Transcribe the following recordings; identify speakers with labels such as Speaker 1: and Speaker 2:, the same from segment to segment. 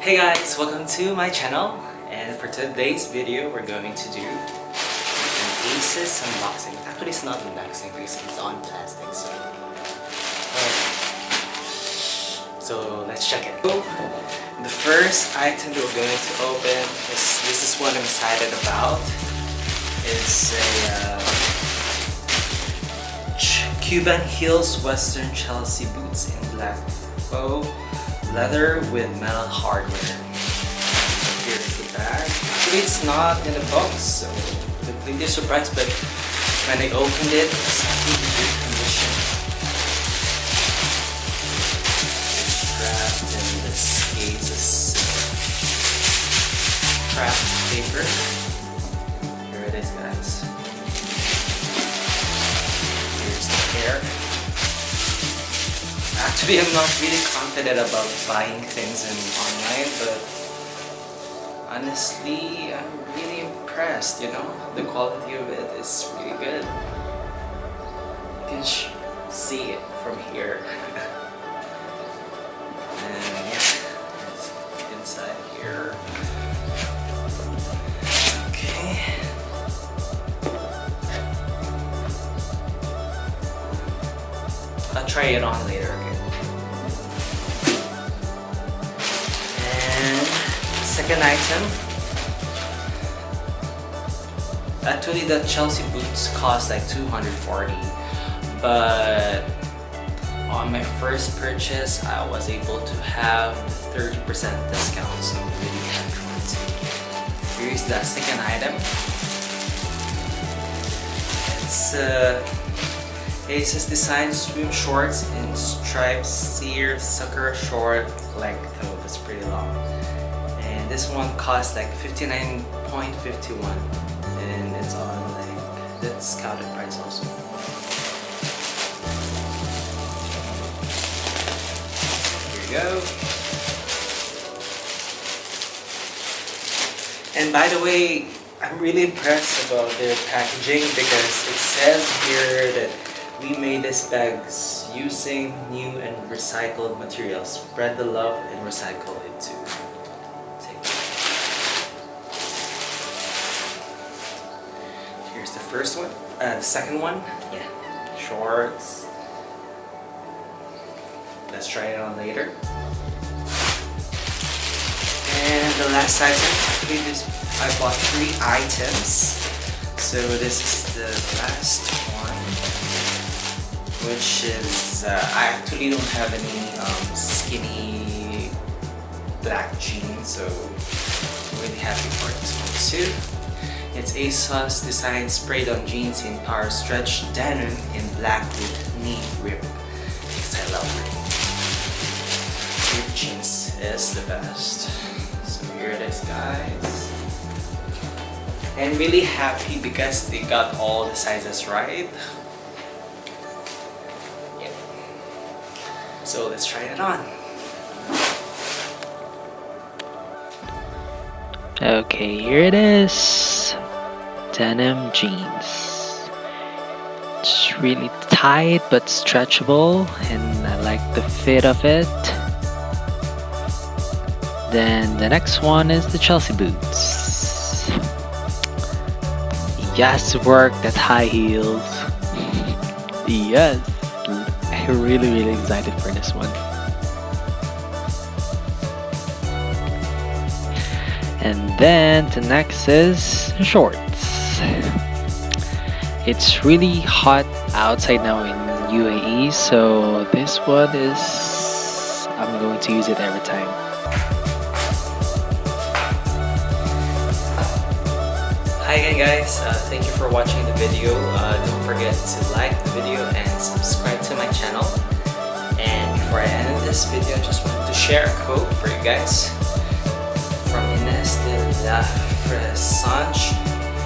Speaker 1: Hey guys, welcome to my channel, and for today's video we're going to do an Asos unboxing. Actually it's not unboxing because it's on plastic, so let's check it. So, the first item that we're going to open is, this is what I'm excited about, is a Cuban Heels Western Chelsea boots in black faux leather with metal hardware. Here's the bag. Actually it's not in the box, so I'm completely surprised, but when I opened it, it's actually in good condition. It's wrapped in this Asos craft paper. Here it is, guys. Here's the hair. Actually, I'm not really confident about buying things online, but honestly, I'm really impressed, you know? The quality of it is really good. You can see it from here. And yeah, it's inside here. Okay. I'll try it on later, okay? And second item. Actually, the Chelsea boots cost like $240, but on my first purchase, I was able to have 30% discount, so I'm really happy for it. Here's the second item. It's Asos design swim shorts in striped seersucker short length. Oh, that's pretty long. And this one costs like $59.51, and it's on like the discounted price also. Here you go. And by the way, I'm really impressed about their packaging because it says here that we made these bags using new and recycled materials. Spread the love and recycle it too. Here's the first one. The second one, yeah, shorts. Let's try it on later. And the last item, actually I bought 3 items. So this is the last one, which is, I actually don't have any skinny black jeans, so I'm really happy for this one too. It's Asos design sprayed on jeans in power stretch denim in black with knee rip, because I love it. Rip jeans is the best. So here it is, guys. I'm really happy because they got all the sizes right. Yeah. So let's try it on.
Speaker 2: Okay, here it is. Denim jeans. It's really tight but stretchable, and I like the fit of it. Then the next one is the Chelsea boots. Yes, work that high heels. Yes, I'm really excited for this one. And then the next is shorts. It's really hot outside now in UAE, so this one is, I'm going to use it every time.
Speaker 1: Hi again, guys, thank you for watching the video. Don't forget to like the video and subscribe to my channel. And before I end this video, I just wanted to share a quote for you guys from Ines de la Fressange.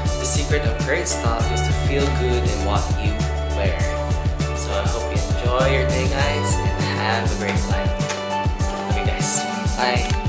Speaker 1: The secret of great style is to feel good in what you wear. So I hope you enjoy your day, guys, and have a great life. Love you guys. Bye.